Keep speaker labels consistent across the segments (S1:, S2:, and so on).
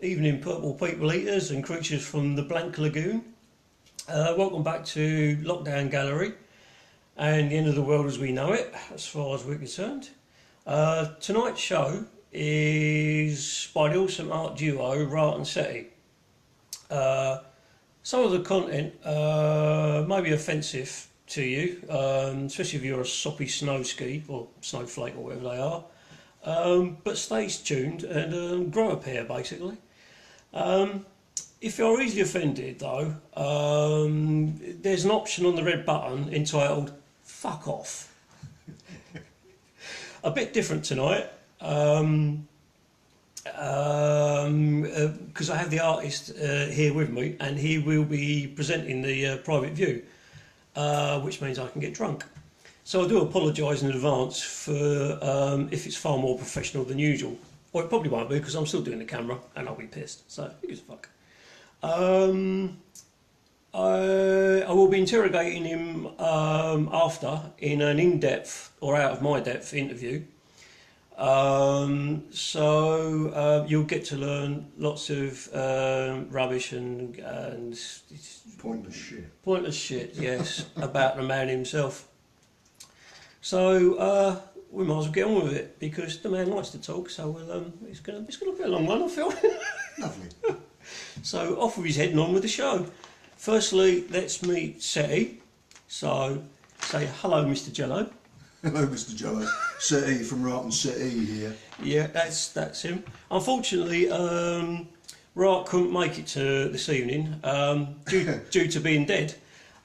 S1: Evening, purple people eaters and creatures from the Blank Lagoon. Welcome back to Lockdown Gallery and the end of the world as we know it, as far as we're concerned. Tonight's show is by the awesome art duo Rart and Sete. Some of the content may be offensive to you, especially if you're a soppy snow ski or snowflake or whatever they are. But stay tuned and grow a pair, basically. If you're easily offended, though, there's an option on the red button entitled "Fuck Off." A bit different tonight, because I have the artist here with me, and he will be presenting the private view, which means I can get drunk. So I do apologise in advance for if it's far more professional than usual. Or it probably won't be because I'm still doing the camera and I'll be pissed. So who gives a fuck? I will be interrogating him after in an in-depth or out of my depth interview. So you'll get to learn lots of rubbish and
S2: pointless shit.
S1: Pointless shit, yes, about the man himself. So we might as well get on with it because the man likes to talk. So we'll, it's gonna be a long one, I feel.
S2: Lovely.
S1: So off with his head and on with the show. Firstly, let's meet Sete. So say hello, Mr. Jello.
S2: Hello, Mr. Jello. Sete from Rart and Sete here.
S1: Yeah, that's him. Unfortunately, Rart couldn't make it to this evening due to being dead.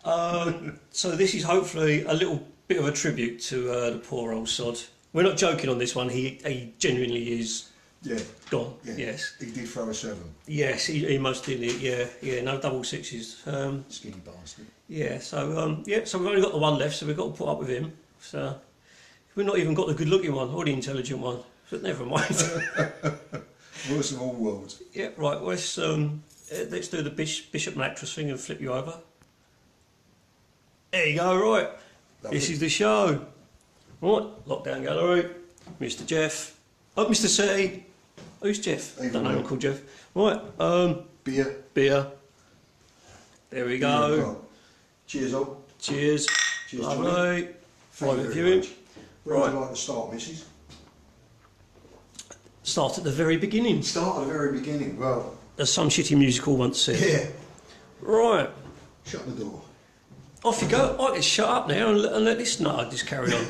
S1: So this is hopefully a little bit of a tribute to the poor old sod. We're not joking on this one. He genuinely is.
S2: Yeah.
S1: Gone.
S2: Yeah.
S1: Yes.
S2: He did throw a 7.
S1: Yes, he most did it. Yeah. No double sixes.
S2: Skinny bastard.
S1: Yeah. So so we've only got the one left, so we've got to put up with him. So we've not even got the good-looking one or the intelligent one. But never mind.
S2: Worst of all worlds.
S1: Yeah. Right. Well, let's do the bishop and actress thing and flip you over. There you go. Right.
S2: Lovely. This
S1: is the show. Right. Lockdown Gallery. Mr. Jeff. Oh, Mr. Sete. Who's Jeff? I don't know him called Jeff. Right.
S2: Beer.
S1: There we go.
S2: Well. Cheers, all.
S1: Cheers.
S2: Cheers,
S1: lovely. Private
S2: very
S1: viewing.
S2: much. Where would you like to start, Mrs?
S1: Start at the very beginning.
S2: Start at the very beginning. Well,
S1: as some shitty musical once said.
S2: Yeah.
S1: Right.
S2: Shut the door.
S1: Off you go. I can shut up now and let this nut just carry on.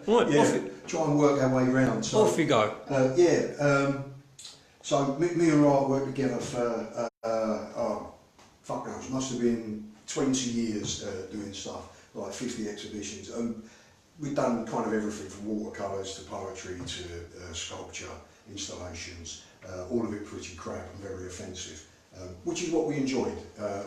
S1: Right.
S2: Yeah.
S1: Off you.
S2: Try and work our way round. So,
S1: off you go.
S2: So me and Rart worked together for fuck knows, must have been 20 years doing stuff, like 50 exhibitions. We've done kind of everything from watercolours to poetry to sculpture, installations, all of it pretty crap and very offensive, which is what we enjoyed.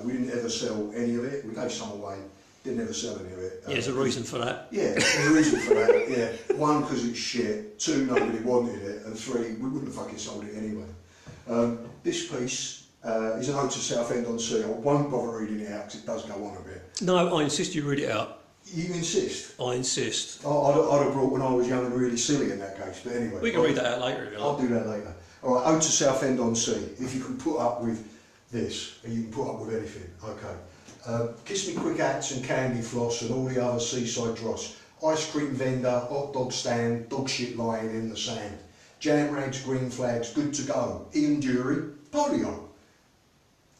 S2: We didn't ever sell any of it. We gave some away, didn't ever sell any of it.
S1: Yeah, there's a reason for that.
S2: Yeah, there's a reason for that, yeah. 1, because it's shit, 2, nobody wanted it, and 3, we wouldn't have fucking sold it anyway. This piece is an ode to Southend-on-Sea. I won't bother reading it out because it does go on a bit.
S1: No, I insist you read it out.
S2: You insist?
S1: I insist.
S2: I'd have brought When I Was Young and Really Silly in that case, but anyway.
S1: We can read that out later if you like.
S2: I'll do that later. Alright, ode to Southend-on-Sea. If you can put up with this, and you can put up with anything, okay. Kiss me quick hats and candy floss and all the other seaside dross. Ice cream vendor, hot dog stand, dog shit lying in the sand. Jam rags, green flags, good to go. Ian Dury, polio.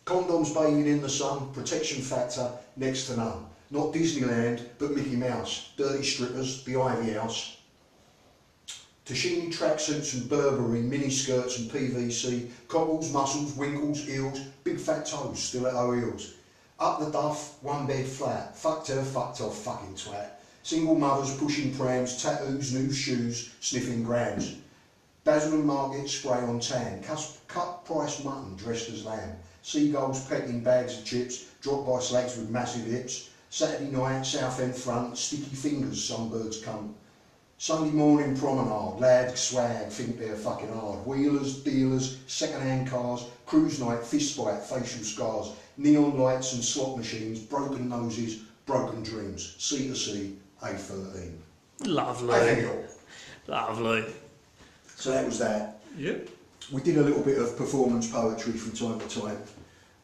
S2: Condoms bathing in the sun, protection factor next to none. Not Disneyland, but Mickey Mouse. Dirty strippers, the Ivy House. Tashini tracksuits and Burberry, mini skirts and PVC. Cobbles, muscles, winkles, eels, big fat toes, stiletto heels. Up the duff, one bed flat. Fucked her, fucked off, fucking twat. Single mothers pushing prams, tattoos, new shoes, sniffing grams. Basildon Market, spray on tan. Cut price mutton dressed as lamb. Seagulls pecking bags of chips, dropped by slags with massive hips. Saturday night, Southend front, sticky fingers, some birds come. Sunday morning promenade, lad swag, think they're fucking hard. Wheelers, dealers, second-hand cars, cruise night, fist fight, facial scars. Neon lights and slot machines, broken noses, broken dreams. C to C, A13.
S1: Lovely.
S2: I think it all.
S1: Lovely.
S2: So that was that.
S1: Yep.
S2: we did a little bit of performance poetry from time to time,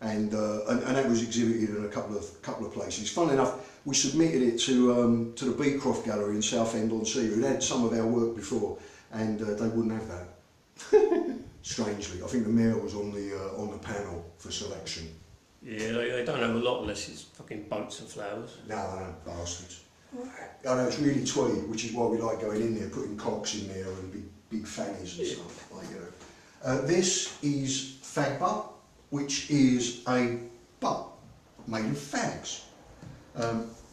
S2: and that was exhibited in a couple of places. Funnily enough, we submitted it to the Beecroft Gallery in Southend-on-Sea, who'd had some of our work before, and they wouldn't have that. Strangely, I think the mayor was on the panel for selection.
S1: Yeah, they don't have a lot unless it's fucking boats and flowers.
S2: No, bastards. I know, it's really twee, which is why we like going in there, putting cocks in there and big fannies and stuff. Like, you know. This is fag butt, which is a butt made of fags,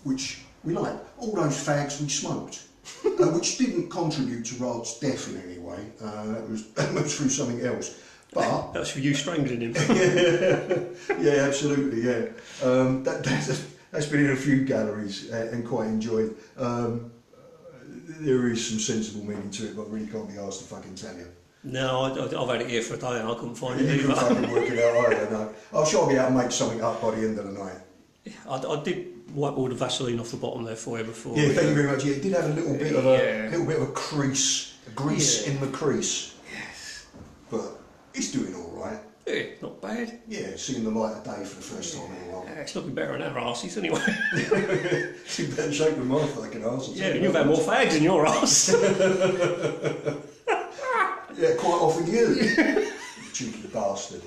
S2: which we like. All those fags we smoked, which didn't contribute to Rart's death in any way. That was through something else. But
S1: that's for you strangling him.
S2: yeah, absolutely, yeah. That's been in a few galleries and quite enjoyed. There is some sensible meaning to it, but I really can't be asked to fucking tell you.
S1: No, I've had it here for a day and I couldn't find it
S2: You
S1: either.
S2: couldn't fucking work it out either, no. I'm sure I'll be able to make something up by the end of the night.
S1: I did wipe all the Vaseline off the bottom there for you before.
S2: Yeah, thank you very much. Yeah, it did have a little bit of a crease, grease in the crease.
S1: Yes.
S2: But it's doing all right.
S1: Yeah, not bad.
S2: Yeah, seeing the light of day for the first time in a while.
S1: Yeah, it's looking better than our arses anyway.
S2: It's in better shape than my fucking arse.
S1: Yeah, and you've had more fags in your arse.
S2: Yeah, quite often you. Cheeky bastard.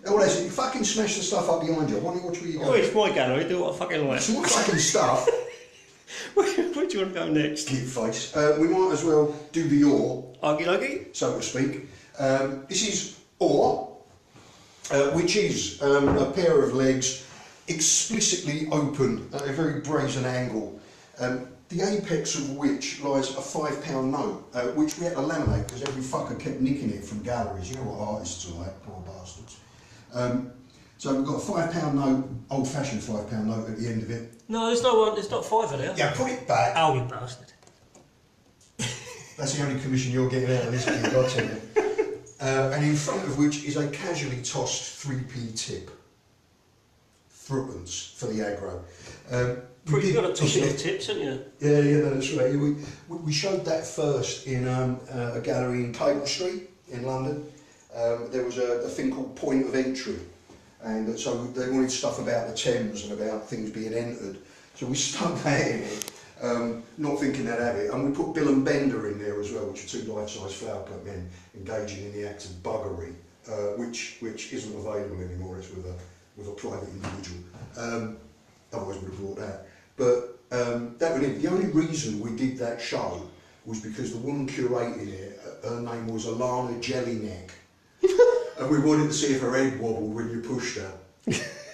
S2: Oh, listen, you fucking smash the stuff up behind you. I want to watch where you go.
S1: Oh, it's my gallery, do what I fucking like.
S2: It's all fucking stuff.
S1: Where do you want to go next?
S2: Git face. We might as well do the oar,
S1: Okie dokie.
S2: so to speak. This is oar, which is a pair of legs explicitly open at a very brazen angle. The apex of which lies a £5 note, which we had to laminate because every fucker kept nicking it from galleries. You know what artists are like, poor bastards. So we've got a £5 note, old-fashioned £5 note at the end of it.
S1: No, there's no one. There's not five of there.
S2: Yeah, put it back.
S1: Oh, you bastard.
S2: That's the only commission you're getting out of this gig, I'll tell you. And in front of which is a casually tossed 3p tip. Threepence for the aggro.
S1: You've got to toss your tips, haven't you?
S2: Yeah, that's right. We showed that first in a gallery in Cable Street in London. There was a thing called Point of Entry, and so they wanted stuff about the Thames and about things being entered. So we stuck that in it, not thinking they'd have it, and we put Bill and Bender in there as well, which are two life-size flower cut men engaging in the act of buggery, which isn't available anymore. It's with a private individual. Otherwise we'd have brought that. But that was it. The only reason we did that show was because the woman curating it, her name was Alana Jellyneck. And we wanted to see if her head wobbled when you pushed her.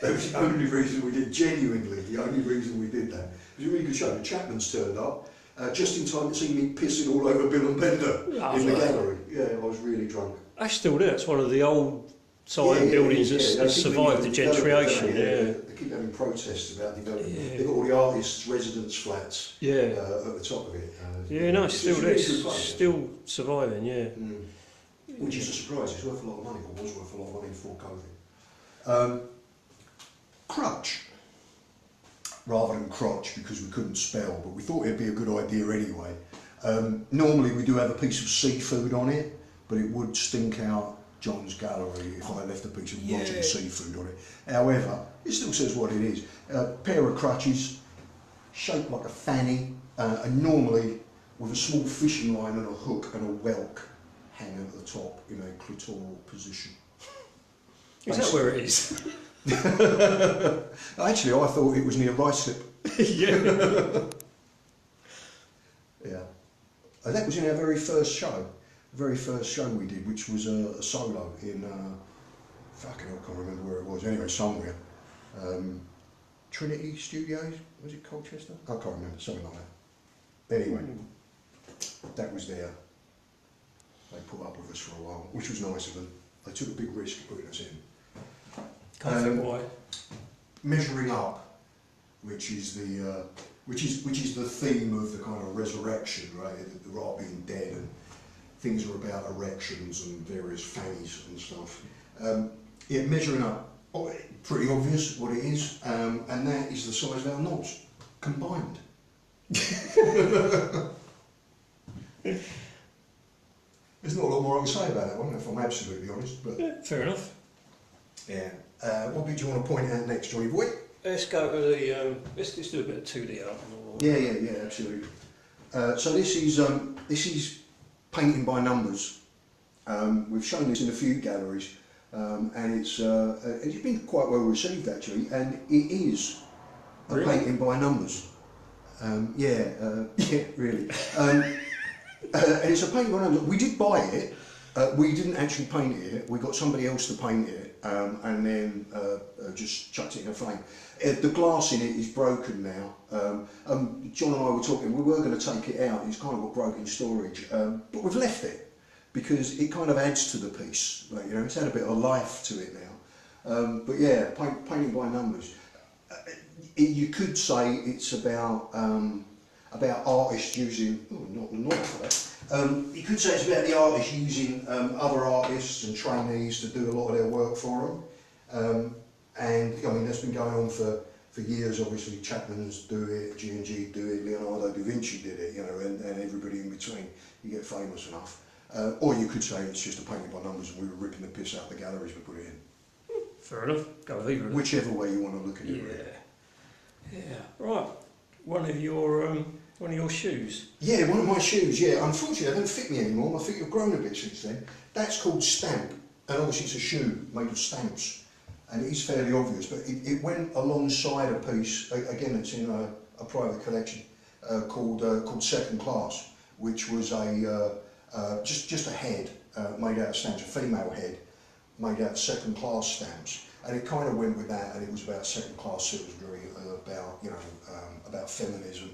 S2: That was the only reason we did, genuinely, the only reason we did that. It was a really good show. The Chapmans turned up, just in time to see me pissing all over Bill and Bender in the gallery. Yeah, I was really drunk.
S1: That's still there. It's one of the old sign buildings that survived the gentrification.
S2: They keep having protests about development. They've got all the artists' residence flats at the top of it.
S1: No, it's still there.
S2: Really
S1: Still surviving, yeah.
S2: Which is a surprise. It's worth a lot of money, or was worth a lot of money before COVID. Crutch, rather than crotch, because we couldn't spell, but we thought it'd be a good idea anyway. Normally we do have a piece of seafood on it, but it would stink out John's gallery if I left a piece of rotten seafood on it. However, it still says what it is. A pair of crutches, shaped like a fanny, and normally with a small fishing line and a hook and a whelk hanging at the top in a clitoral position.
S1: Is that where it is?
S2: Actually, I thought it was near Ruislip.
S1: Yeah.
S2: Yeah. And that was in our very first show. The very first show we did, which was a solo in, fucking hell, I can't remember where it was. Anyway, somewhere. Trinity Studios, was it Colchester? I can't remember, something like that. Anyway, that was there. They put up with us for a while, which was nice of them. They took a big risk putting us in.
S1: Can't think why.
S2: Measuring up, which is the theme of the kind of resurrection, right? The Rart being dead, and things are about erections and various fannies and stuff. Yeah, measuring up, pretty obvious what it is, and that is the size of our knobs combined. There's not a lot more I can say about that one, if I'm absolutely honest. But
S1: Yeah, fair enough.
S2: yeah. What bit do you want to point out next, Johnny boy?
S1: Let's go to the, let's do a bit of 2D art.
S2: Yeah, absolutely. So this is painting by numbers. We've shown this in a few galleries, and it's been quite well received actually, and it is a
S1: Really?
S2: painting by numbers. Yeah, really. And it's a painting by numbers. We did buy it. We didn't actually paint it. We got somebody else to paint it, and then just chucked it in a frame. The glass in it is broken now. John and I were talking. We were going to take it out. It's kind of got broken storage, but we've left it because it kind of adds to the piece. Like, you know, it's had a bit of life to it now. But yeah, painting by numbers. You could say it's about artists using. Oh, not for that. You could say it's about the artists using other artists and trainees to do a lot of their work for them. And I mean, that's been going on for years. Obviously, Chapman's do it, G&G do it, Leonardo da Vinci did it, you know, and everybody in between. You get famous enough. Or you could say it's just a painting by numbers and we were ripping the piss out of the galleries we put it in.
S1: Fair enough. Go with either.
S2: Whichever way you want to look at it.
S1: Yeah.
S2: Really.
S1: Yeah. Right. One of your shoes.
S2: Yeah, one of my shoes, yeah. Unfortunately, they don't fit me anymore. My feet have grown a bit since then. That's called Stamp, and obviously it's a shoe made of stamps. And it is fairly obvious, but it went alongside a piece, again, it's in a private collection, called Second Class, which was just a head made out of stamps, a female head made out of second class stamps. And it kind of went with that, and it was about second class citizenry, about, you know, about feminism,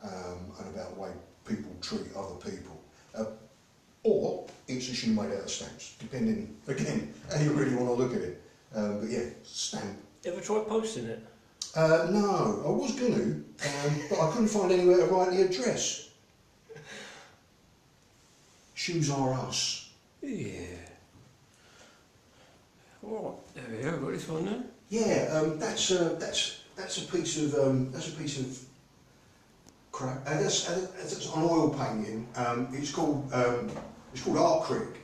S2: and about the way people treat other people. Or it's a shoe made out of stamps, depending, again, how you really want to look at it. But yeah, stamp.
S1: Ever tried posting it?
S2: No, I was going to, but I couldn't find anywhere to write the address. Shoes are us.
S1: Yeah. Right, there we go. Got this one then.
S2: Yeah, that's a piece of crap. That's an oil painting. It's called Art Critic.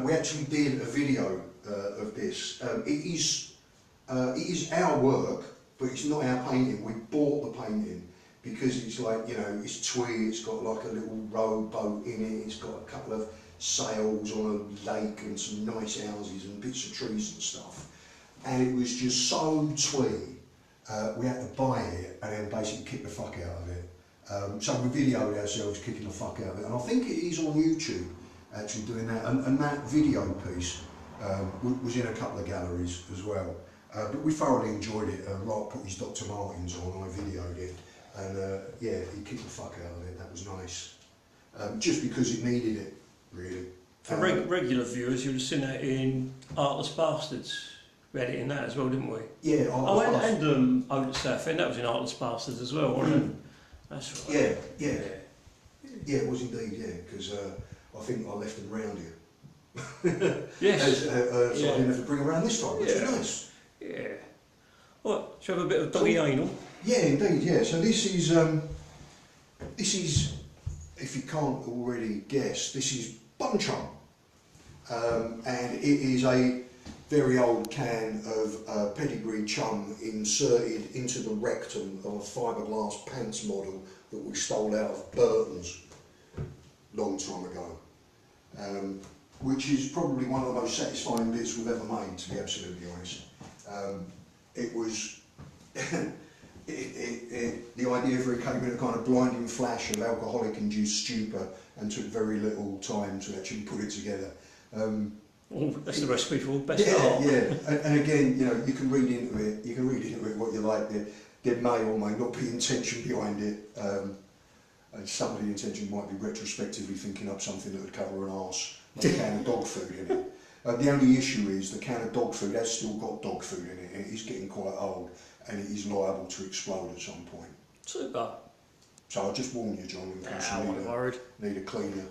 S2: We actually did a video of this. It is our work, but it's not our painting. We bought the painting because it's like, you know, it's twee. It's got like a little rowboat in it. It's got a couple of sails on a lake and some nice houses and bits of trees and stuff. And it was just so twee. We had to buy it and then basically kick the fuck out of it. So we videoed ourselves kicking the fuck out of it, and I think it is on YouTube actually doing that. And that video piece was in a couple of galleries as well. But we thoroughly enjoyed it. Rart put his Dr. Martens on, I videoed it, and yeah, he kicked the fuck out of it. That was nice, just because it needed it, really.
S1: For regular viewers, you'd have seen that in Artless Bastards. We had it in that as well, didn't we?
S2: Yeah.
S1: And Over the South End, that was in Artless Bastards as well, wasn't it? That's right.
S2: Yeah, it was indeed, yeah, because I think I left them round here.
S1: Yes.
S2: So I didn't have to bring them around this time, which is nice.
S1: Yeah. Well, shall we have a bit of doggy anal?
S2: Yeah, indeed, yeah. So this is, if you can't already guess, this is penchant. And it is a very old can of pedigree chum inserted into the rectum of a fiberglass pants model that we stole out of Burton's long time ago, which is probably one of the most satisfying bits we've ever made, to be absolutely honest. It was the idea for it came in a kind of blinding flash of alcoholic-induced stupor and took very little time to actually put it together.
S1: Oh, that's the recipe for best
S2: art.
S1: Yeah.
S2: And again, you know, you can read into it. You can read into it what you like. There may or may not be intention behind it. And some of the intention might be retrospectively thinking up something that would cover an arse, like a can of dog food in it. The only issue is the can of dog food has still got dog food in it. And it is getting quite old, and it is liable to explode at some point.
S1: Super.
S2: So I'll just warn you, John, in case you need a cleaner.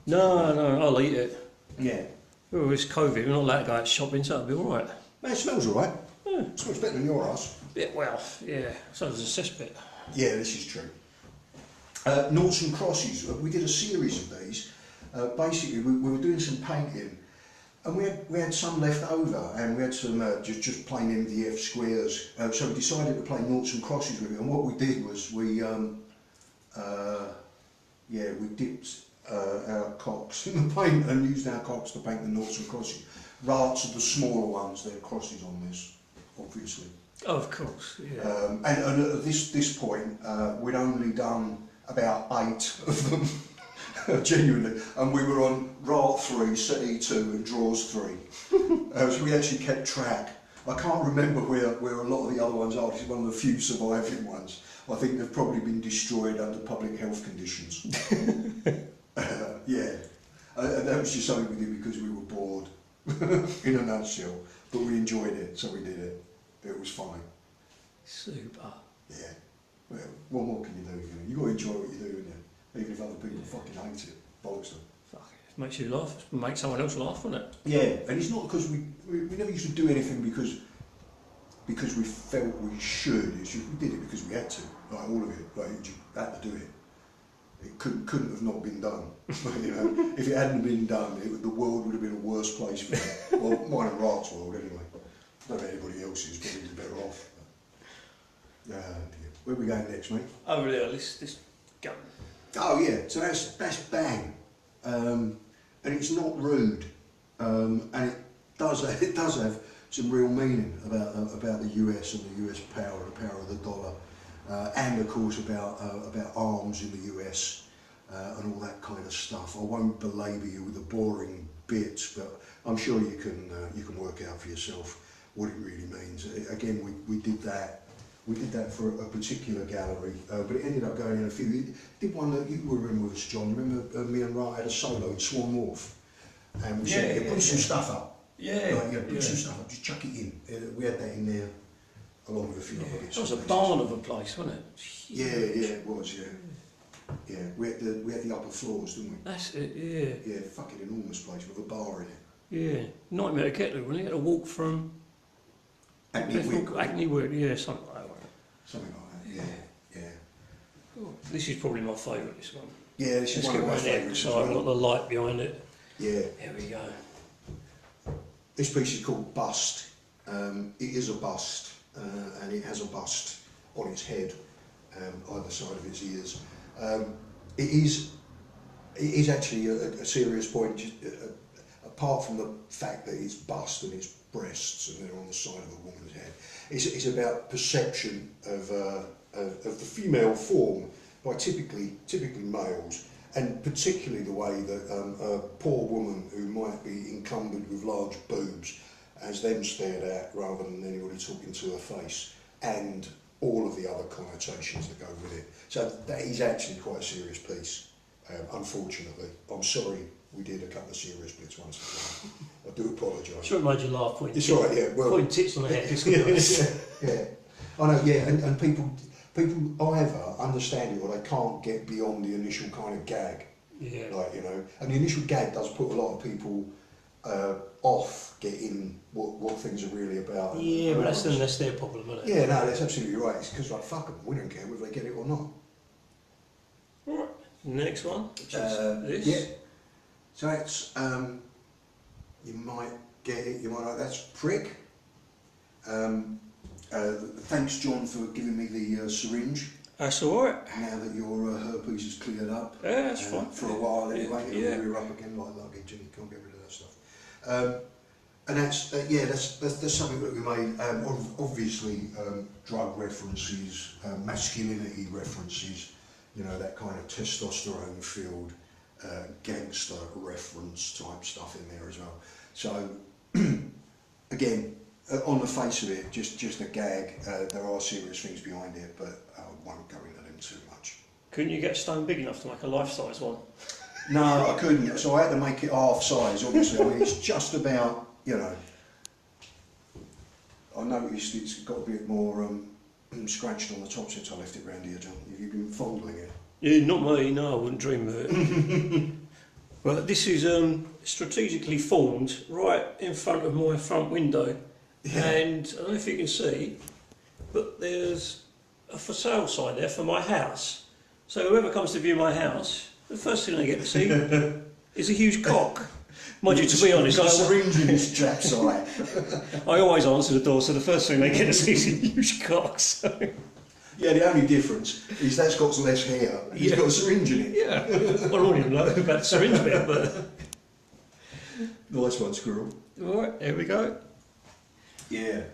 S1: No, I'll eat it.
S2: Yeah.
S1: Oh, it's COVID, we're not allowed to go out shopping, so it'll be alright.
S2: Man, it smells alright.
S1: Yeah.
S2: It smells better than your ass.
S1: Yeah, well, yeah, so does the cesspit.
S2: Yeah, this is true. Noughts and crosses. We did a series of these. Basically, we were doing some painting, and we had some left over, and we had some just plain MDF squares. So we decided to play noughts and crosses with it. And what we did was we dipped our cocks in the paint and used our cocks to paint the noughts and crosses. Rarts are the smaller ones. They're crosses on this, obviously.
S1: Oh, of course, yeah.
S2: And at this point, we'd only done about 8 of them. Genuinely, and we were on Rart 3, Sete 2 and Draws 3. So we actually kept track. I can't remember where a lot of the other ones are. This is one of the few surviving ones. I think they've probably been destroyed under public health conditions. Yeah, and that was just something we did because we were bored, in a nutshell. But we enjoyed it, so we did it. It was fine.
S1: Super.
S2: Yeah. Well, what more can you do? You got to enjoy what you do, don't you? Even if other people fucking hate it, bollocks them.
S1: Fuck it. It makes you laugh. It makes someone else laugh, doesn't it?
S2: Yeah, and it's not because we never used to do anything because we felt we should. It's just we did it because we had to. Like all of it, like you had to do it. It couldn't have not been done. You know, if it hadn't been done, the world would have been a worse place for it. Well, mine and Rart's world anyway. I don't know anybody else's, probably better off. Dear. Where are we going next, mate?
S1: Over there, this gun.
S2: Oh yeah, so that's bang, and it's not rude, and it does have some real meaning about the US and the US power, the power of the dollar, and of course about arms in the US and all that kind of stuff. I won't belabour you with the boring bits, but I'm sure you can work out for yourself what it really means. Again, we did that. We did that for a particular gallery, but it ended up going in a few. We did one that you were in with us, John. Remember me and Rart had a solo in Swan Wharf, and we said, put some stuff up.
S1: Yeah,
S2: put some stuff up. Just chuck it in. We had that in there, along with a few other bits.
S1: It was a barn of a place, wasn't it?
S2: Yeah, it was. Yeah. We had the upper floors, didn't we?
S1: That's it. Yeah.
S2: Yeah, fucking enormous place with a bar in it.
S1: Yeah. Nightmare to get to, wasn't it? You had to walk from Acne Wood, yeah, something like that.
S2: Something like that, yeah.
S1: Oh, this is probably my favourite, this one.
S2: Yeah, this is one of my favourites.
S1: So I've got the light behind it.
S2: Yeah.
S1: Here we go.
S2: This piece is called Bust. It is a bust, and it has a bust on its head, either side of its ears. It is actually a serious point, apart from the fact that it's bust and its breasts and they're on the side of a woman's head. It's about perception of the female form by typically males, and particularly the way that a poor woman who might be encumbered with large boobs has them stared at rather than anybody talking to her face, and all of the other connotations that go with it. So that is actually quite a serious piece, unfortunately. I'm sorry we did a couple of serious bits once. I do apologise.
S1: Sure, it made you laugh.
S2: It's all right, yeah. Well,
S1: putting tits on the head. It's nice.
S2: Yeah. I know, yeah, and people either understand it or they can't get beyond the initial kind of gag.
S1: Yeah.
S2: Like, you know, and the initial gag does put a lot of people off getting what things are really about.
S1: Yeah, but that's their problem, isn't it?
S2: Yeah, no, that's absolutely right. It's because, like, fuck them, we don't care whether they get it or not.
S1: Right. Next one, which is this.
S2: Yeah. So that's, you might get it, you might not, that's Prick. Thanks, John, for giving me the syringe.
S1: That's alright.
S2: Now that your herpes is cleared up.
S1: Yeah, that's fine.
S2: For a while anyway,
S1: Yeah.
S2: it'll rear up again like luggage and you can't get rid of that stuff. And that's something that we made, obviously drug references, masculinity references, you know, that kind of testosterone filled gangster reference type stuff in there as well. So again, on the face of it, just a gag. There are serious things behind it, but I won't go into them too much.
S1: Couldn't you get stone big enough to make a life-size one?
S2: No, I couldn't. So I had to make it half size. Obviously, I mean, it's just about, you know. I noticed it's got a bit more scratched on the top since I left it round here, John. Have you been fondling it?
S1: Yeah, not me. No, I wouldn't dream of it. But this is strategically formed right in front of my front window. Yeah. And I don't know if you can see, but there's a for sale sign there for my house. So whoever comes to view my house, the first thing they get to see It's a huge cock. Mind you, to be honest,
S2: got a syringe in this chap's eye.
S1: I always answer the door, so the first thing they get to see is a huge cock. So.
S2: Yeah, the only difference is that's got less hair. He's got a syringe in it.
S1: Yeah. Well, I don't even know about the syringe bit, but.
S2: Nice one, squirrel.
S1: All right, here we go.
S2: Yeah,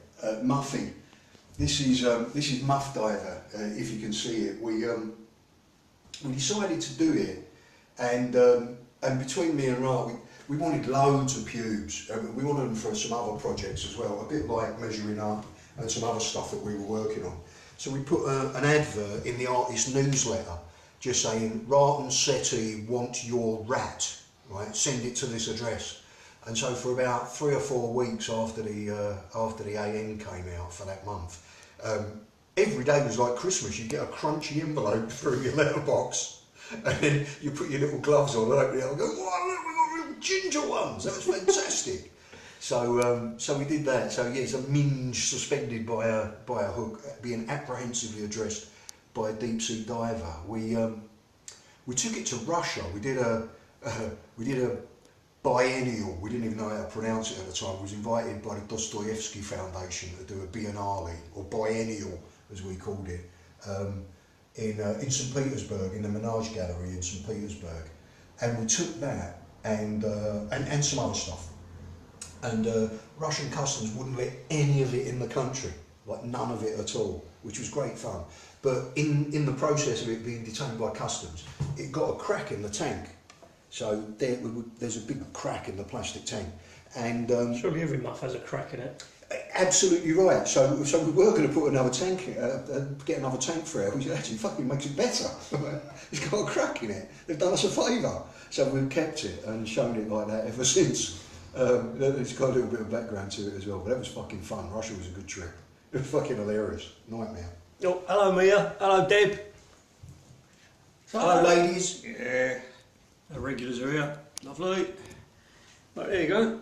S2: Muffy. This is Muff Diver. If you can see it, we decided to do it, and between me and Rart, we wanted loads of pubes. We wanted them for some other projects as well, a bit like Measuring Up and some other stuff that we were working on. So we put an advert in the artist newsletter, just saying Rart and Sete want your rat. Right, send it to this address. And so for about 3 or 4 weeks after the AN came out for that month, every day was like Christmas. You get a crunchy envelope through your letterbox, and then you put your little gloves on and open it up and go, wow, look, we've got little ginger ones. That was fantastic. So we did that. So yeah, it's a minge suspended by a hook, being apprehensively addressed by a deep sea diver. We took it to Russia. We did a biennial, we didn't even know how to pronounce it at the time. We was invited by the Dostoevsky Foundation to do a biennale, or biennial as we called it, in St. Petersburg, in the Menage Gallery in St. Petersburg. And we took that and some other stuff. And Russian customs wouldn't let any of it in the country, like none of it at all, which was great fun. But in the process of it being detained by customs, it got a crack in the tank. So there's a big crack in the plastic tank, and
S1: Surely every muff has a crack in it.
S2: Absolutely right. So we were going to put another tank, get another tank for it, which actually fucking makes it better. It's got a crack in it. They've done us a favour, so we've kept it and shown it like that ever since. It's got a little bit of background to it as well, but that was fucking fun. Russia was a good trip. It was fucking hilarious. Nightmare.
S1: Oh, hello Mia. Hello Deb.
S2: Hello ladies.
S1: Yeah. Our regulars are here. Lovely. Right, there you go.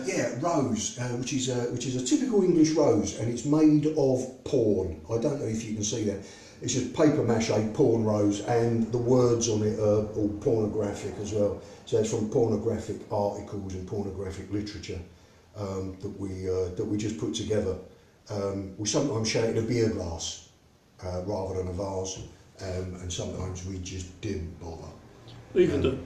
S2: Yeah, rose, which is a typical English rose, and it's made of porn. I don't know if you can see that. It's just paper mache porn rose, and the words on it are all pornographic as well. So it's from pornographic articles and pornographic literature that we just put together. We sometimes shout in a beer glass rather than a vase, and sometimes we just didn't bother.
S1: Even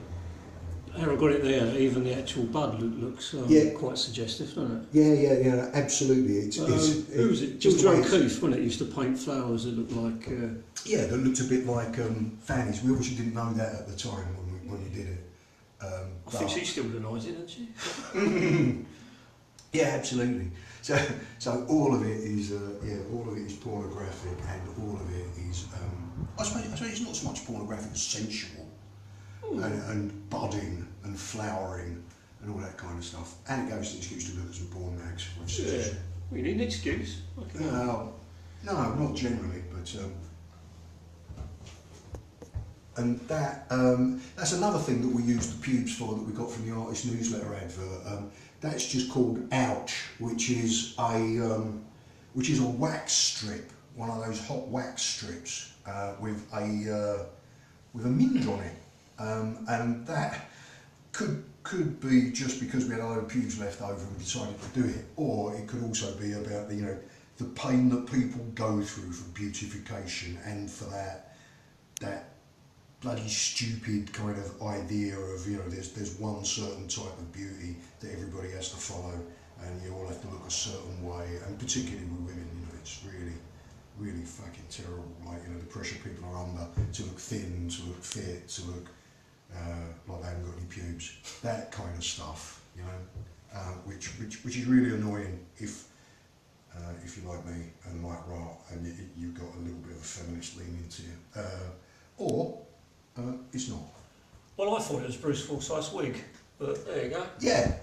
S1: how I got it there, even the actual bud looks quite suggestive, doesn't it?
S2: Yeah, absolutely.
S1: Who was it?
S2: just
S1: George O'Keeffe, wasn't it? Used to paint flowers that looked like...
S2: Yeah, that looked a bit like fannies. We obviously didn't know that at the time when we did it.
S1: I think she still denies it, doesn't she?
S2: Yeah, absolutely. So all of it is pornographic, and all of it is I suppose it's not so much pornographic as sensual, and budding and flowering and all that kind of stuff. And it goes to excuse to look at some porn mags.
S1: Yeah. We need an excuse.
S2: No, not generally, but and that's another thing that we used the pubes for, that we got from the artist newsletter advert. That's just called Ouch, which is a wax strip, one of those hot wax strips with a minge on it, and that could be just because we had a load of pubes left over and we decided to do it, or it could also be about the pain that people go through for beautification, and for that bloody stupid kind of idea of there's one certain type of beauty that everybody has to follow, and you all have to look a certain way, and particularly with women, it's really fucking terrible, like the pressure people are under to look thin, to look fit, to look like they haven't got any pubes, that kind of stuff, which is really annoying if you're like me and like Rart, and you've got a little bit of a feminist leaning to you, or it's not.
S1: Well, I thought it was Bruce Forsyth's wig, but there you go.
S2: Yeah.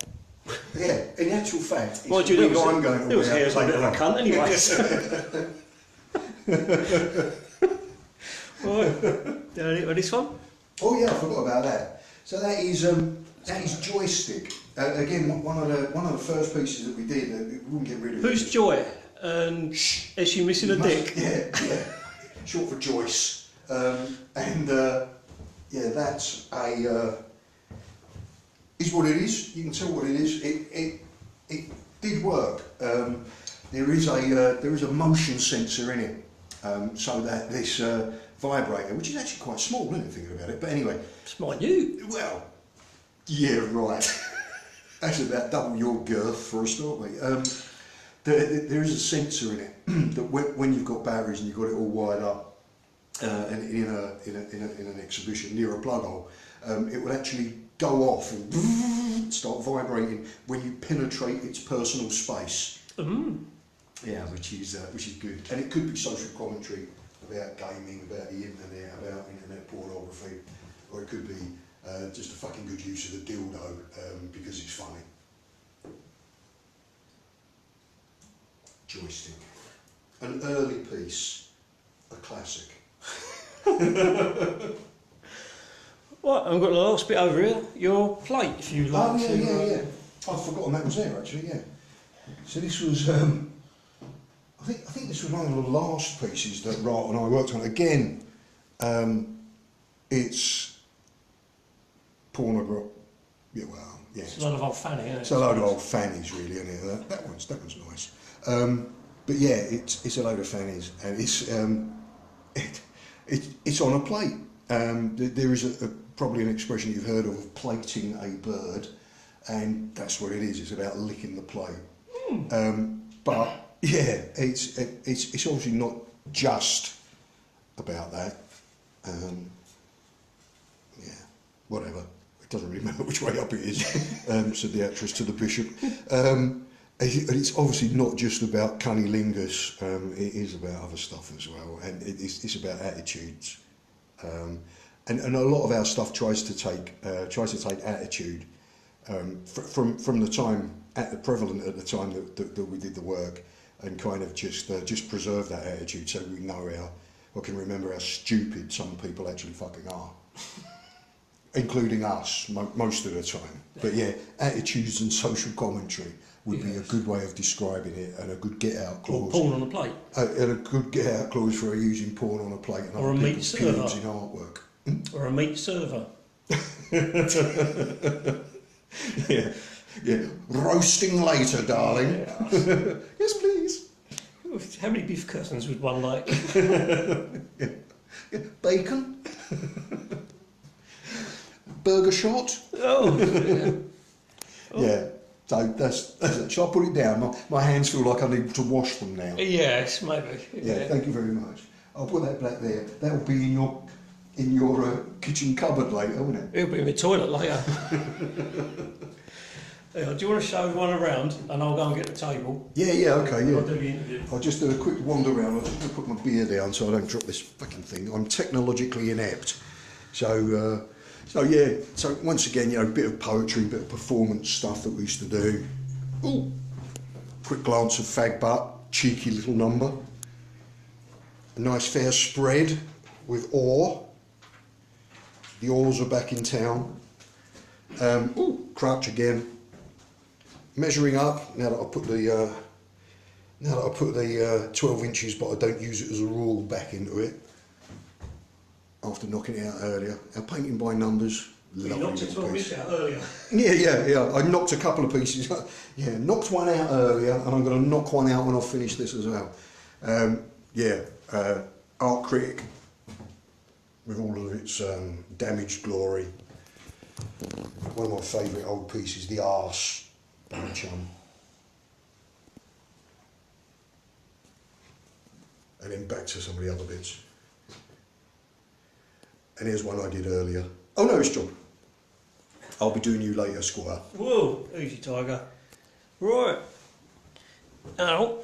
S2: In actual fact,
S1: Mind you, there was hairs on it like a cunt anyway. Right, this one?
S2: Oh yeah, I forgot about that. So that is Joystick. Again, one of the first pieces that we did. We wouldn't get rid of.
S1: Who's Joy? And is she missing a dick?
S2: Yeah. Short for Joyce. That's a is what it is. You can tell what it is. It did work. There is a motion sensor in it, so that this vibrator, which is actually quite small, isn't it, thinking about it? But anyway,
S1: It's minute.
S2: well, yeah, right. That's about double your girth for a start, mate. There is a sensor in it that when you've got batteries and you've got it all wired up, and in an exhibition near a plug hole, it will actually go off and start vibrating when you penetrate its personal space. Yeah, which is good, and it could be social commentary about gaming, about the internet, about internet pornography, or it could be just a fucking good use of the dildo because it's funny. Joystick, an early piece, a classic.
S1: Right, I've got the last bit over here. Your plate, if you like.
S2: Oh yeah. I'd forgotten that was there actually. Yeah. So this was, I think this was one of the last pieces that Rart and I worked on. Again, it's pornography. Yeah, well, yeah.
S1: It's a lot of old fanny, isn't it?
S2: It's a load of old fannies, really, isn't it? That one's nice. But yeah, it's a load of fannies, and it's on a plate. There is probably an expression you've heard of plating a bird, and that's what it is. It's about licking the plate. But yeah, it's obviously not just about that. Yeah, whatever. It doesn't really matter which way up it is, said the actress to the bishop. It's obviously not just about cunnilingus. It is about other stuff as well, and it's about attitudes. And a lot of our stuff tries to take attitude from the time prevalent at the time that we did the work, and kind of just preserve that attitude so we know can remember how stupid some people actually fucking are, including us most of the time. But yeah, attitudes and social commentary would be a good way of describing it, and a good get-out clause.
S1: Or porn on a plate.
S2: And a good get-out clause for using porn on a plate and
S1: or
S2: other
S1: a meat
S2: people's
S1: server.
S2: pubes in artwork.
S1: Or a meat server.
S2: Yeah. Roasting later, darling.
S1: Yeah.
S2: Yes, please.
S1: How many beef curtains would one like?
S2: Yeah. Bacon. Burger shot.
S1: Oh, yeah.
S2: Yeah. So that's it. Shall I put it down? My hands feel like I need to wash them now.
S1: Yes, maybe.
S2: Yeah. Thank you very much. I'll put that back there. That'll be in your kitchen cupboard later, won't it?
S1: It'll be in the toilet later. Yeah, do you want to show one around, and I'll go and get the table?
S2: Yeah, okay, yeah.
S1: I'll do the interview.
S2: I'll just do a quick wander around. I'll just put my beer down so I don't drop this fucking thing. I'm technologically inept. So yeah, so once again, a bit of poetry, a bit of performance stuff that we used to do. Ooh, quick glance of Fag Butt, cheeky little number. A nice fair spread with ore. The oars are back in town. Ooh, crutch again. Measuring up, now that I put the 12 inches, but I don't use it as a rule, back into it after knocking it out earlier. Our painting by numbers,
S1: You
S2: lovely
S1: knocked it
S2: little
S1: 12
S2: piece.
S1: inches out earlier.
S2: Yeah. I knocked a couple of pieces. Yeah, knocked one out earlier, and I'm going to knock one out when I finish this as well. Art critic with all of its damaged glory. One of my favourite old pieces, the arsed. Penchant. And then back to some of the other bits. And here's one I did earlier. Oh no, it's John. I'll be doing you later, Squire.
S1: Whoa, easy tiger. Right. Now,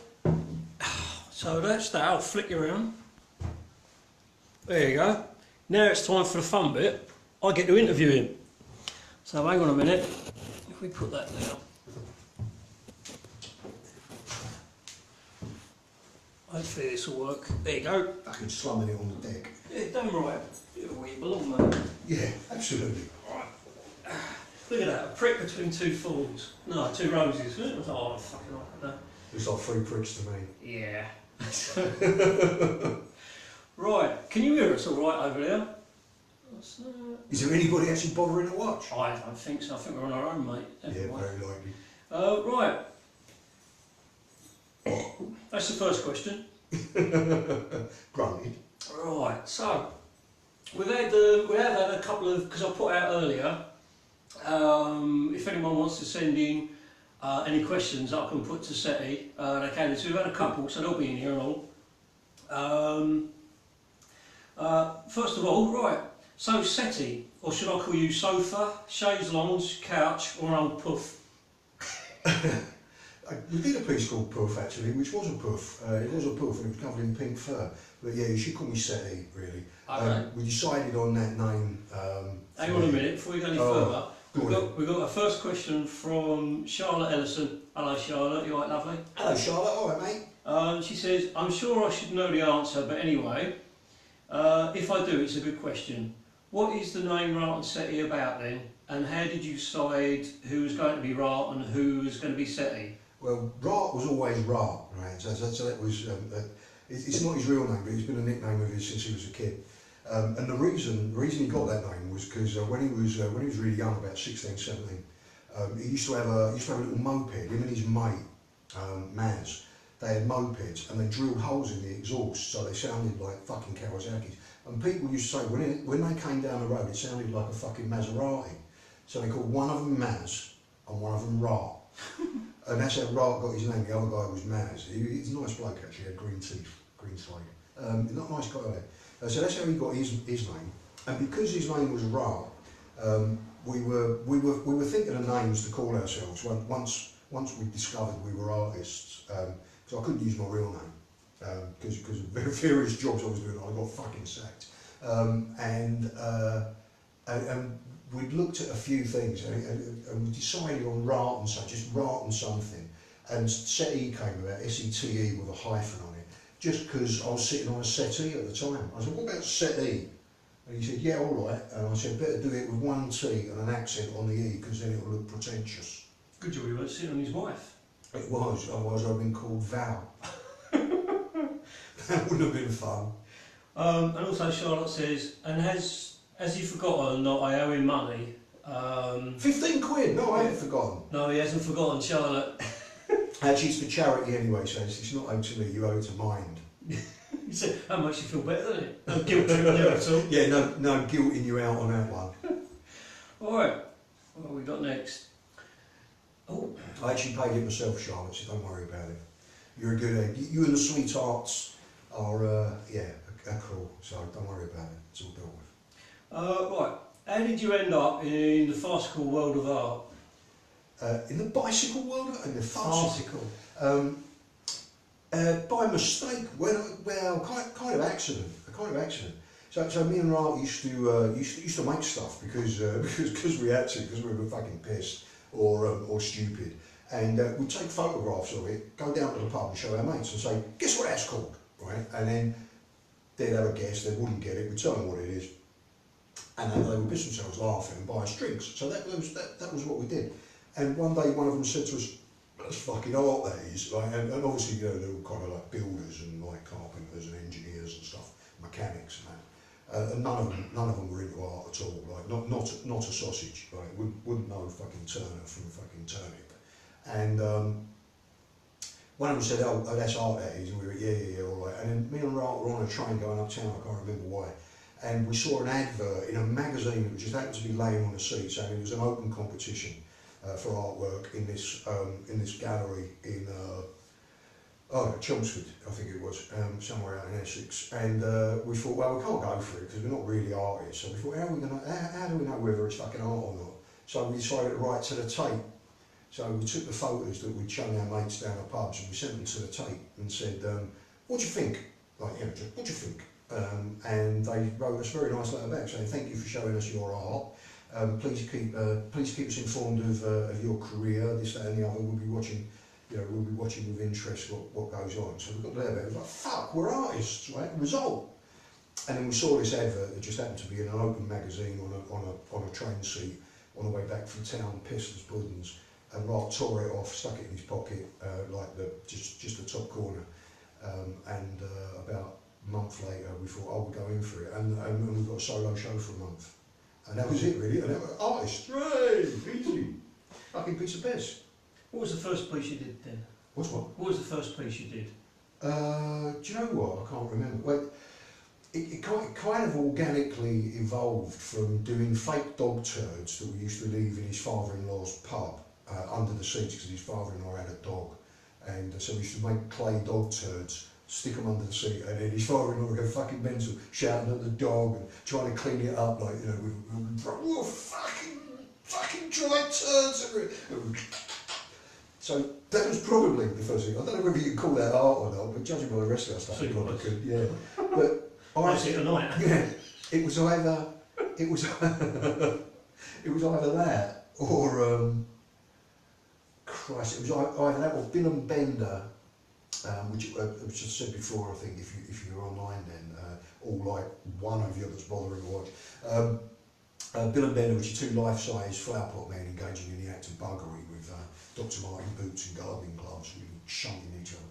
S1: so that's that. I'll flick you around. There you go. Now it's time for the fun bit. I get to interview him. So hang on a minute. If we put that down. Hopefully this will work. There you go.
S2: Fucking slumming it on the deck.
S1: Yeah, done right. Where you belong, mate.
S2: Yeah, absolutely.
S1: Right. Look at that, a prick between two thorns. No, two roses. Oh, fucking like that.
S2: Looks like three pricks to me.
S1: Yeah. Right, can you hear us all right over there? What's that?
S2: Is there anybody actually bothering to watch?
S1: I don't think so. I think we're on our own, mate.
S2: Yeah,
S1: Definitely.
S2: very likely.
S1: Right. That's the first question.
S2: Granted.
S1: Right. So we have had a couple of, because I put out earlier. If anyone wants to send in any questions, I can put to Sete. They can. So we've had a couple, so they'll be in here and all. First of all, right. So Sete, or should I call you sofa, chaise lounge, couch, or old puff?
S2: We did a piece called Puff actually, which was a puff. It was a puff and it was covered in pink fur. But yeah, you should call me Sete, really.
S1: Okay.
S2: We decided on that name.
S1: Hang on a minute, before we go any further. We've got a first question from Charlotte Ellison. Hello Charlotte, you alright, lovely?
S2: Hello Charlotte, alright mate.
S1: She says, I'm sure I should know the answer, but anyway, if I do, it's a good question. What is the name Rart and Sete about then? And how did you decide who was going to be Rart and who was going to be Sete?
S2: Well, Rart was always Rart, right? So that was, it's not his real name, but it's been a nickname of his since he was a kid. And the reason he got that name was because when he was really young, about 16, 17, he used to have a little moped. Him and his mate, Maz, they had mopeds and they drilled holes in the exhaust, so they sounded like fucking Kawasaki's. And people used to say when they came down the road, it sounded like a fucking Maserati. So they called one of them Maz and one of them Rart. And that's how Rart got his name. The other guy was Maz. He's a nice bloke actually. He had green teeth, green side. Not a nice guy there. So that's how he got his name. And because his name was Rart, we were thinking of names to call ourselves once we discovered we were artists. So I couldn't use my real name because of various jobs I was doing. I got fucking sacked. And we'd looked at a few things and we decided on Rart and such, just Rart and something. And Sete came about, S-E-T-E with a hyphen on it, just because I was sitting on a settee at the time. I said, what about Sete? And he said, yeah, all right. And I said, better do it with one T and an accent on the E, because then it'll look pretentious.
S1: Good job, he won't sit on his wife.
S2: It was, otherwise I'd been called Val. That wouldn't have been fun.
S1: And also Charlotte says, and has you forgotten that I owe him money?
S2: 15 quid? No, I haven't forgotten.
S1: No, he hasn't forgotten, Charlotte.
S2: Actually, it's for charity anyway, so it's not owed to me, you owe it to Mind.
S1: You said, that makes you feel better, doesn't it? No guilt trip there at all.
S2: Yeah, no guilting you out on that one.
S1: Alright, what have we got next? Oh,
S2: I actually paid it myself, Charlotte, so don't worry about it. You're a good egg. You and the sweethearts are, are cool, so don't worry about it. It's all dealt with.
S1: right, how did you end up in the farcical world of art?
S2: In the bicycle world, in the
S1: Farcical.
S2: By mistake, kind of accident. So me and Rart used to make stuff because we had to, because we were fucking pissed or stupid, and we'd take photographs of it, go down to the pub and show our mates and say, guess what that's called, right? And then they'd have a guess, they wouldn't get it, we'd tell them what it is, and they would piss themselves laughing and buy us drinks. So that was what we did. And one day one of them said to us, that's fucking art that is, like, and obviously, you know, they were kind of like builders and like carpenters and engineers and stuff, mechanics and that. And none of them were into art at all, like not a sausage, like wouldn't know fucking Turner from fucking turnip. And one of them said, oh that's art that is, and we were yeah, all right. And then me and Rart were on a train going uptown, I can't remember why, and we saw an advert in a magazine that just happened to be laying on a seat saying it was an open competition for artwork in this gallery in Chelmsford, I think it was, somewhere out in Essex. And we thought, well, we can't go for it because we're not really artists. So we thought, how do we know whether it's fucking art or not? So we decided to write to the tape. So we took the photos that we'd shown our mates down the pubs and we sent them to the tape and said, what do you think? Like, you know, just, what do you think? And they wrote us a very nice letter back saying, thank you for showing us your art. Please keep us informed of your career, this, that, and the other. We'll be watching with interest what goes on. So we got there, it was like, fuck, we're artists, right? Result. And then we saw this advert that just happened to be in an open magazine on a train seat on the way back from town, pissed as puddings. And Rart tore it off, stuck it in his pocket, like just the top corner. And about A month later, we thought, oh, we'll go in for it, and we got a solo show for a month. And that was it, really. And that was artist, hooray, easy. Fucking piece of piss.
S1: What was the first piece you did then?
S2: What's what?
S1: What was the first piece you did?
S2: Do you know what? I can't remember. Well, it kind of organically evolved from doing fake dog turds that we used to leave in his father-in-law's pub under the seats because his father-in-law had a dog. And so we used to make clay dog turds, stick them under the seat, and then his father-in-law would go fucking mental, shouting at the dog and trying to clean it up, like, you know, with fucking dry turds everywhere. So that was probably the first thing. I don't know whether you could call that art or not, but judging by the rest of that stuff, you probably could, yeah. But
S1: I see it tonight.
S2: Yeah, it was either that or Christ, it was either that or Bill and Bender, which I said before. I think if you're online then, or like one of you that's bothering to watch. Bill and Bender, which are two life-size flower pot men engaging in the act of buggery with Dr. Martin boots and gardening gloves, really shunting each other.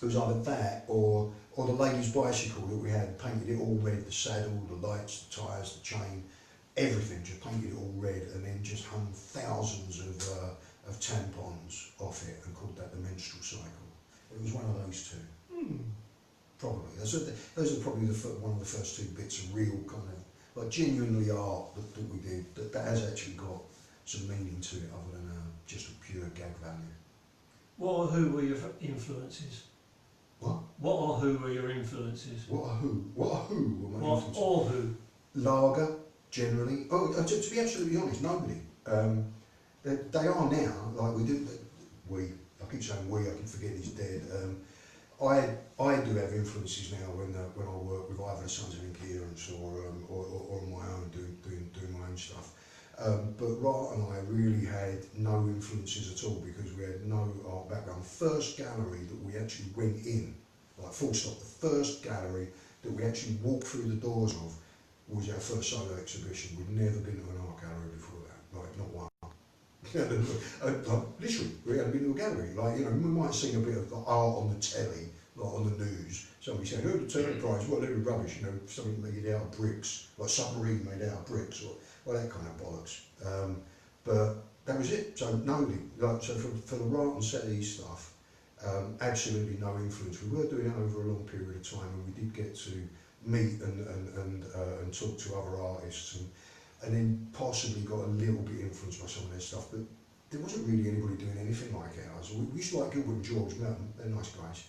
S2: It was either that or the lady's bicycle that we had, painted it all red, the saddle, the lights, the tyres, the chain, everything, just painted it all red, and then just hung thousands of tampons off it and called that the menstrual cycle. It was one of those two. Probably. Those are probably one of the first two bits of real kind of, like genuinely art that we did, that has actually got some meaning to it other than just a pure gag value.
S1: What or who were your influences?
S2: What?
S1: What or who were your influences?
S2: What or who? What or who were my
S1: What
S2: influences?
S1: or who?
S2: Lager, generally. Oh, to be absolutely honest, nobody. They are now, like I keep saying we, I keep forgetting he's dead. I do have influences now when I work with either the Sons of Incoherence or on my own, doing my own stuff. But Rart and I really had no influences at all because we had no art background. The first gallery that we actually went in, like full stop, the first gallery that we actually walked through the doors of was our first solo exhibition. We'd never been to an art gallery before that, like not one. Literally, we hadn't been to a gallery. Like, you know, we might have seen a bit of art on the telly, like on the news. Somebody saying, "Oh, the Turner Prize, what a little rubbish," you know, something made out of bricks, like submarine made out of bricks, or that kind of bollocks. But that was it. So nobody. Like, so for the Rart and Sete stuff, absolutely no influence. We were doing it over a long period of time, and we did get to meet and talk to other artists, and then possibly got a little bit influenced by some of their stuff, but there wasn't really anybody doing anything like ours. We used to like Gilbert and George, they're nice guys.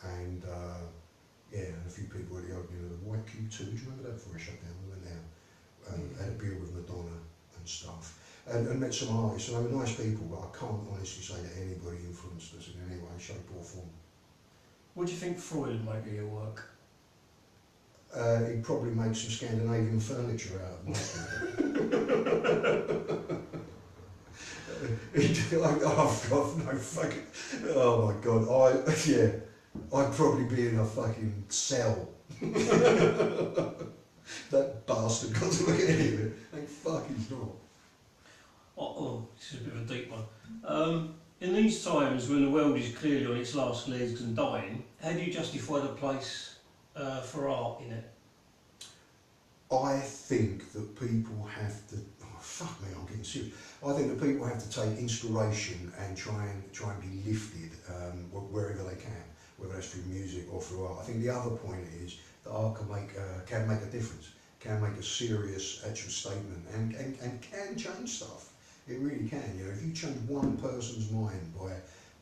S2: And a few people at the opening of the White Cube 2, do you remember that before it shut down? We went there, had a beer with Madonna and stuff, and met some artists, and they were nice people, but I can't honestly say that anybody influenced us in any way, shape or form.
S1: What do you think Freud would make of your work?
S2: He'd probably make some Scandinavian furniture out of most of it. I've got no fucking... Oh my god, I'd probably be in a fucking cell. That bastard got to look at any of it. Thank fuck he's not.
S1: Oh, this is a bit of a deep one. In these times when the world is clearly on its last legs and dying, how do you justify the place for art in it?
S2: I think that people have to... Oh, fuck me, I'm getting serious. I think that people have to take inspiration and try and be lifted wherever they can, whether that's through music or through art. I think the other point is that art can make a difference, can make a serious actual statement, and can change stuff. It really can. You know, if you change one person's mind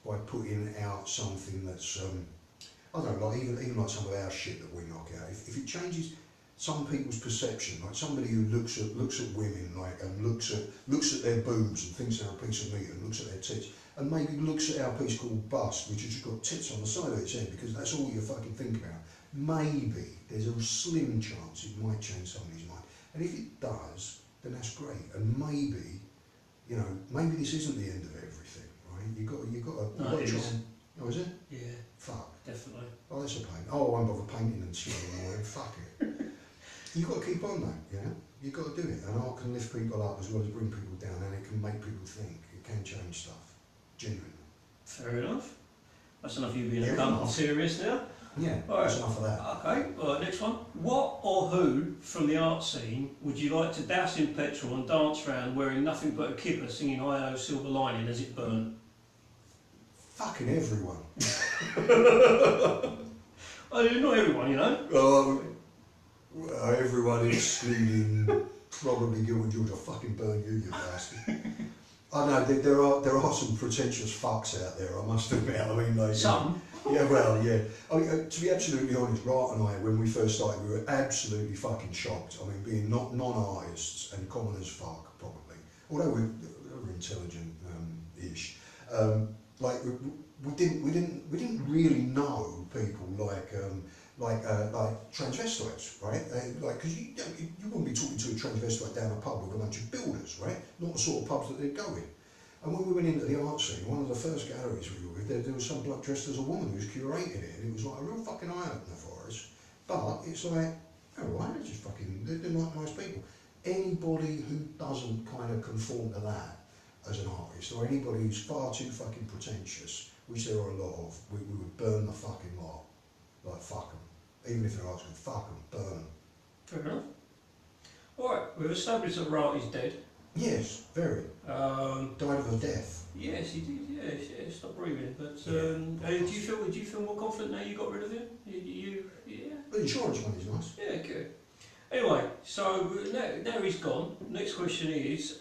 S2: by putting out something that's I don't know, like even like some of our shit that we knock out. If it changes some people's perception, like somebody who looks at women like and looks at their boobs and thinks they're a piece of meat and looks at their tits, and maybe looks at our piece called Bust, which has just got tits on the side of its head because that's all you fucking think about. Maybe there's a slim chance it might change somebody's mind, and if it does, then that's great. And maybe, you know, maybe this isn't the end of everything, right? You got to try and... Oh, is it?
S1: Yeah.
S2: Fuck.
S1: Definitely.
S2: Oh, that's a pain. Oh, I won't bother painting and shit anymore. Fuck it. You've got to keep on though, you know? You've got to do it. And art can lift people up as well as bring people down, and it can make people think. It can change stuff. Genuinely.
S1: Fair enough. That's enough of you being
S2: Yeah,
S1: a cunt and serious now.
S2: Yeah,
S1: All right.
S2: that's enough of that.
S1: Okay, all right, next one. What or who from the art scene would you like to douse in petrol and dance around wearing nothing but a kipper singing I.O. Silver Lining as it burned?
S2: Fucking everyone.
S1: Oh, not everyone, you know.
S2: Everyone excluding probably Gilbert George. I'll fucking burn you, you bastard. I know there are some pretentious fucks out there. I must admit. I mean, like
S1: Some.
S2: Yeah, well, yeah. I mean, to be absolutely honest, Rart and I, when we first started, we were absolutely fucking shocked. I mean, being not non-artists and common as fuck, probably. Although we're intelligent-ish. Like we didn't really know people like transvestites, right? Because you wouldn't be talking to a transvestite down a pub with a bunch of builders, right? Not the sort of pubs that they'd go in. And when we went into the art scene, one of the first galleries we were with, there was some bloke dressed as a woman who was curating it, and it was like a real fucking eye-opener for us. But it's like, oh right, they're just fucking, they're like nice people. Anybody who doesn't kind of conform to that as an artist, or anybody who's far too fucking pretentious, which there are a lot of, we would burn the fucking lot. Like, fuck them. Even if they're asking, fuck them, burn them.
S1: Fair enough. Alright, we've established that Rart is dead.
S2: Yes, very. Died of a death.
S1: Yes, he did. Yeah, stopped breathing. But do you feel more confident now you got rid of him? Yeah.
S2: The insurance money's nice.
S1: Yeah, good. Anyway, so now he's gone. Next question is,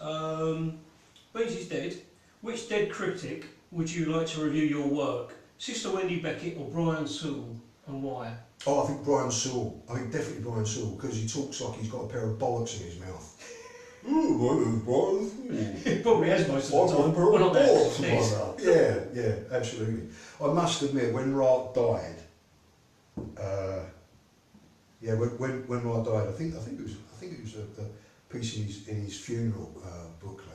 S1: Beezy's dead. Which dead critic would you like to review your work? Sister Wendy Beckett or Brian Sewell, and why?
S2: Oh, I think Brian Sewell. I think definitely Brian Sewell, because he talks like he's got a pair of bollocks in his mouth. Ooh, my name's Brian Sewell.
S1: He probably has most of the time.
S2: Well, not there. Yeah, absolutely. I must admit, when Rart died, when Rart died, I think it was a piece in his funeral booklet.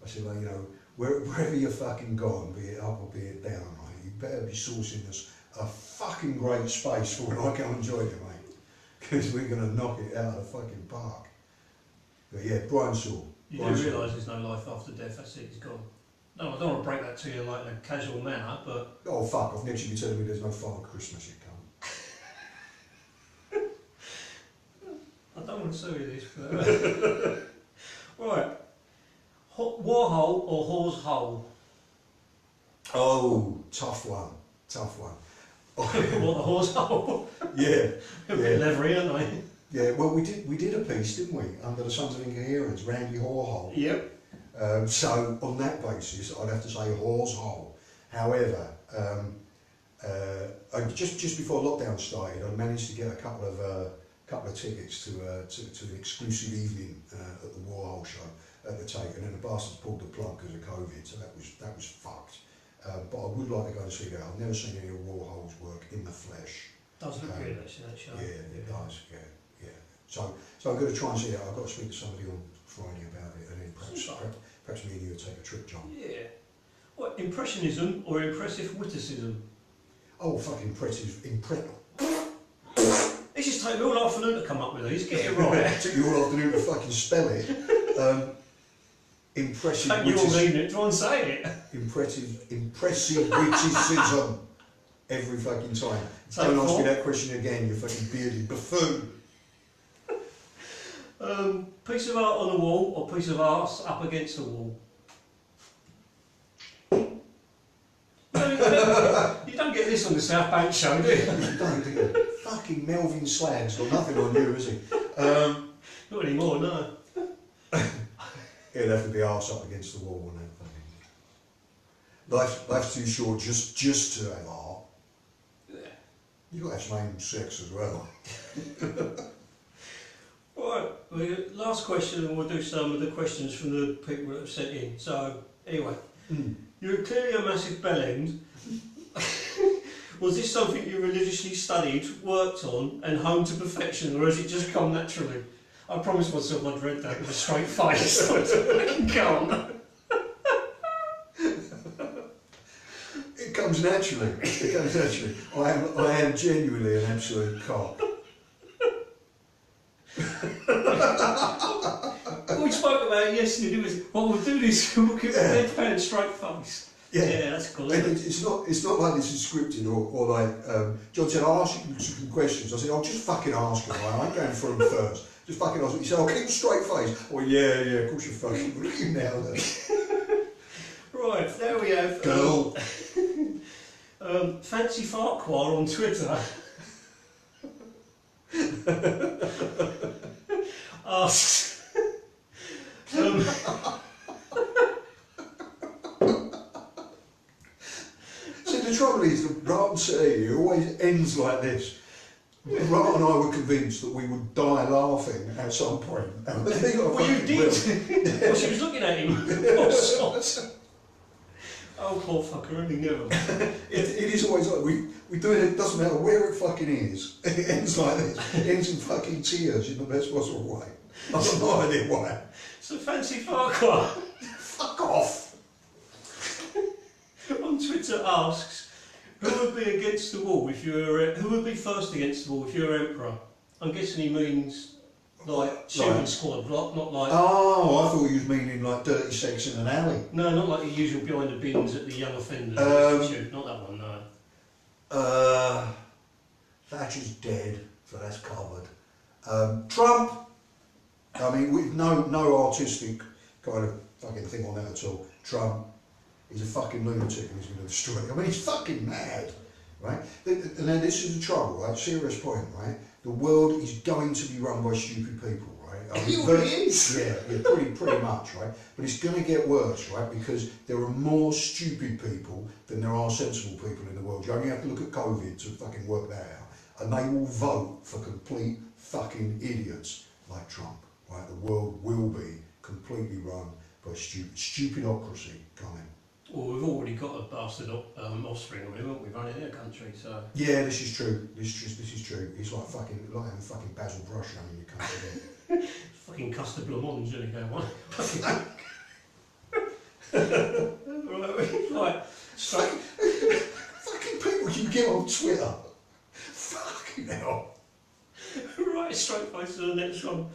S2: I said, well, you know, wherever you're fucking gone, be it up or be it down, right, you better be sourcing us a fucking great space for when I go and join you, mate, because we're going to knock it out of the fucking park. But yeah, Brian Sewell.
S1: You do realise there's no life after death, that's it, he's gone. No, I don't want to break that to you like in a casual manner, but...
S2: Oh, fuck off. Next you'll be telling me there's no Father Christmas, you cunt.
S1: I don't want to sue you this, but... Right. Warhole or Hawes Hole?
S2: Oh, tough one.
S1: What, the Hawes Hole?
S2: Yeah.
S1: A bit leathery, aren't they?
S2: Yeah, well, we did a piece, didn't we, under the Sons of Incoherence, Randy Warhol.
S1: Yep.
S2: So on that basis, I'd have to say Hawes Hole. However, just before lockdown started, I managed to get a couple of tickets to an exclusive evening at the Warhol show at the Tate, and then the bastards pulled the plug because of COVID, so that was fucked. But I would like to go and see that. I've never seen any of Warhol's work in the flesh.
S1: Does look good actually, that show.
S2: Yeah, it does. Yeah. So I'm going to try and see that. I've got to speak to somebody on Friday about it, and then perhaps me and you will take a trip, John.
S1: Yeah. What, impressionism or impressive witticism?
S2: Oh, fucking impressive.
S1: This just take me all afternoon to come up with these. Get it right.
S2: It took you all afternoon to fucking spell it. Impressive.
S1: Take you all evening to try and say it.
S2: Impressive witticism. Every fucking time. Don't ask me that question again, you fucking bearded buffoon.
S1: Piece of art on the wall or piece of arse up against the wall? You don't get this on the South Bank show, do you?
S2: You don't, do you? Fucking Melvin Slag's got nothing on you, has he?
S1: Not anymore, no.
S2: It'd have to be arse up against the wall, wouldn't it? Life's too short just to have art.
S1: Yeah.
S2: You've got to have some aim sex as well.
S1: Alright, last question, and we'll do some of the questions from the people that have sent in. So, anyway, you're clearly a massive bellend. Was this something you religiously studied, worked on, and honed to perfection, or has it just come naturally? I promised myself I'd read that with a straight face. Go on.
S2: It comes naturally. I am genuinely an absolute cock.
S1: What we spoke about yesterday was, well, we'll do this, we'll keep a deadpan straight face. Yeah, that's cool. Isn't it?
S2: It's not like this is scripted or like John said, I'll ask you some questions. I said, I'll just fucking ask them. I ain't going through them first. Just fucking ask them. He said, I'll keep a straight face. Oh yeah, of course you're fucking. Look at you now then.
S1: Right, there we have.
S2: Girl.
S1: Fancy Farquhar on Twitter. Asks.
S2: See, the trouble is, the Rart and Sete always ends like this. Rart and I were convinced that we would die laughing at some point. And
S1: Well, you did. Well, she was looking at him. Oh, sod. Oh, poor fucker, only knew.
S2: It is always like, we do it, it doesn't matter where it fucking is. It ends like this. It ends in fucking tears in the best possible way. I've got no idea why.
S1: So Fancy Farquhar
S2: Fuck off!
S1: on Twitter asks, who would be against the wall if you were, who would be first against the wall if you were emperor? I'm guessing he means like shooting squad, not like...
S2: Oh, I thought you was meaning like dirty sex in an alley.
S1: No, not like the usual behind the bins at the young offenders. Not that one, no.
S2: Thatcher's dead, so that's covered. Trump! I mean, with no artistic kind of fucking thing on that at all. Trump, he's a fucking lunatic and he's going to destroy it. I mean, he's fucking mad, right? And then this is the trouble, right? Serious point, right? The world is going to be run by stupid people, right? I mean,
S1: It already is.
S2: Yeah, pretty much, right? But it's going to get worse, right? Because there are more stupid people than there are sensible people in the world. You only have to look at COVID to fucking work that out. And they will vote for complete fucking idiots like Trump, right? The world will be completely run by stupidocracy coming.
S1: Well, we've already got a bastard offspring of him, haven't we, running their country, so...
S2: Yeah, this is true. This is true. He's like having fucking Basil Brush running your country.
S1: Fucking Custer Blamont, isn't he, that one? Right, straight...
S2: Fucking people you get on Twitter. Fucking hell.
S1: Right, straight face to the next one.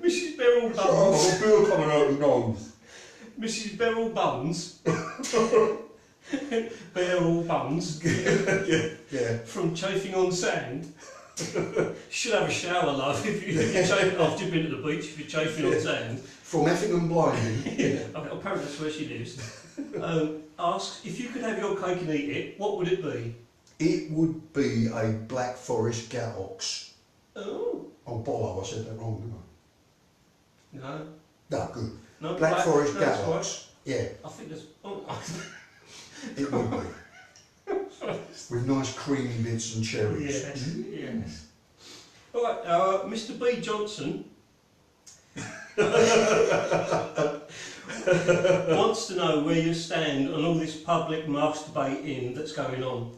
S1: Mrs. Beryl Buns.
S2: Oh, Bill coming out of the nose.
S1: Mrs. Beryl Buns. Beryl Buns.
S2: Yeah.
S1: From chafing on sand. Should have a shower, love, if you're chafing after you've been to the beach, if you're chafing on sand.
S2: From Effingham Blinding.
S1: Yeah. Apparently that's where she lives. Asks, if you could have your cake and eat it, what would it be?
S2: It would be a Black Forest Gatox.
S1: Oh.
S2: Oh, Bollo, I said that wrong, didn't I?
S1: No.
S2: No, good.
S1: No,
S2: Black Forest
S1: no, that's
S2: Gatox. Yeah,
S1: I think there's... Oh.
S2: it would be. With nice creamy bits and cherries.
S1: Yes, yes. Right, Mr. B. Johnson wants to know where you stand on all this public masturbating that's going on.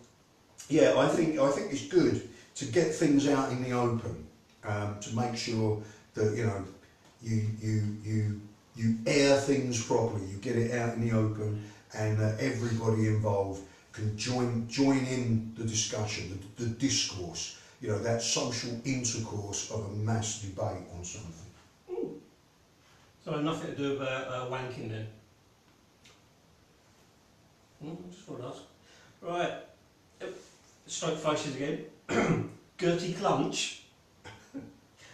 S2: Yeah, I think it's good to get things out in the open, to make sure that you air things properly, you get it out in the open, and that everybody involved can join in the discussion, the discourse, that social intercourse of a mass debate on something.
S1: Ooh. So nothing to do about wanking then? Just thought I'd ask. Right, straight faces again. Gertie Clunch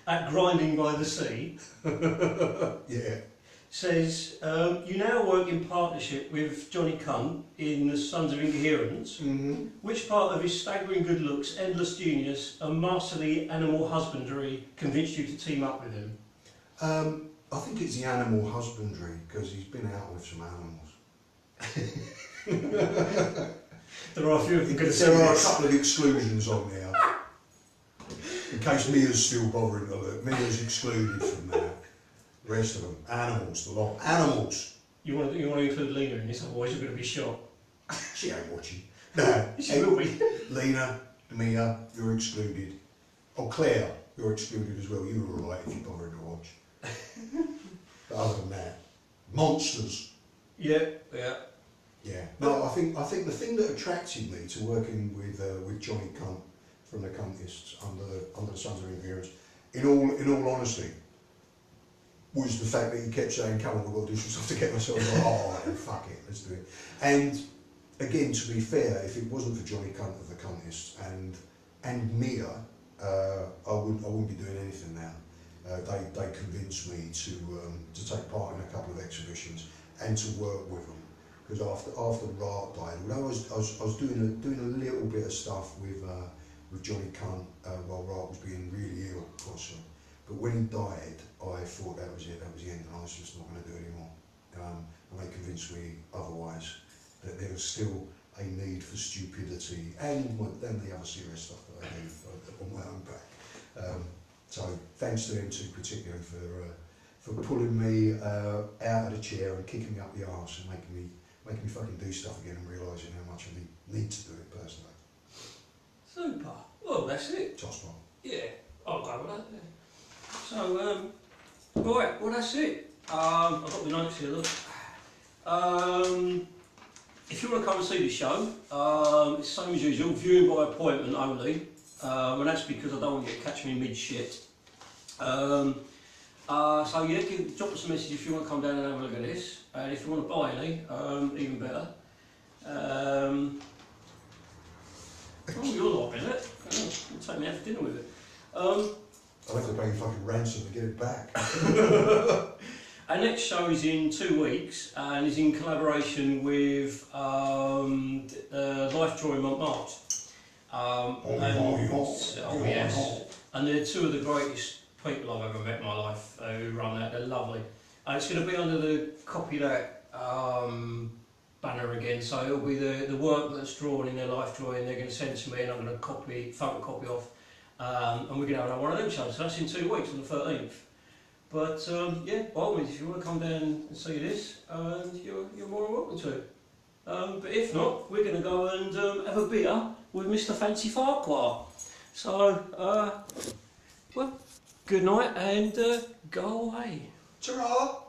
S1: at Grinding by the Sea.
S2: Yeah.
S1: Says, you now work in partnership with Johnny Cunt in The Sons of Incoherence.
S2: Mm-hmm.
S1: Which part of his staggering good looks, endless genius and masterly animal husbandry convinced you to team up with him?
S2: I think it's the animal husbandry, because he's been out with some animals.
S1: There are a few of them going to say
S2: There are a
S1: this.
S2: couple of exclusions on there. In case Mia's still bothering to look. Mia's excluded from that. The rest of them, animals, the lot. Animals!
S1: You want to include Lena in this, otherwise you're going to be shot.
S2: She ain't watching. No.
S1: She will be.
S2: Lena, Mia, you're excluded. Oh, Claire, you're excluded as well. You were alright if you bothered to watch. But other than that, monsters.
S1: Yeah.
S2: Yeah. No, I think the thing that attracted me to working with Johnny Cunt from the Cuntists under the Sons of Incoherence, in all honesty, was the fact that he kept saying, come on, we've got to do some stuff to get myself. I was like, oh, all right, then, fuck it, let's do it. And again, to be fair, if it wasn't for Johnny Cunt of the Cuntists and Mia, I wouldn't be doing anything now. They convinced me to take part in a couple of exhibitions and to work with them. Because after Rart died, although I was doing a little bit of stuff with Johnny Cunt while Rart was being really ill, of course. But when he died, I thought that was it, that was the end, and I was just not going to do it anymore. And they convinced me otherwise, that there was still a need for stupidity and then the other serious stuff that I do on my own back. So thanks to them two particularly for pulling me out of the chair and kicking me up the arse and making me fucking do stuff again and realising how much I need to do it personally.
S1: Super. Well, that's it.
S2: Toss bomb.
S1: Yeah, I'll go with that. Yeah. So, right, well that's it. I've got the notes here, look. If you want to come and see the show, it's the same as usual, viewing by appointment only. And that's because I don't want you to catch me mid-shit. So yeah, drop us a message if you want to come down and have a look at this. And if you want to buy any, even better. Oh, you're like, is it? You'll take me out for dinner with it.
S2: I'll have to pay you fucking ransom to get it back.
S1: Our next show is in 2 weeks and is in collaboration with Life Drawing Montmartre. Oh yes. And they're two of the greatest people I've ever met in my life who run that. They're lovely. And it's going to be under the Copy That banner again. So it'll be the work that's drawn in their life drawing. They're going to send to me, and I'm going to photocopy off. And we're going to have one of them shows. So that's in 2 weeks on the 13th. But yeah, by all means, if you want to come down and see this, you're more than welcome to. But if not, we're going to go and have a beer with Mr. Fancy Farquhar. So, well, good night and go away.
S2: Ta-ra!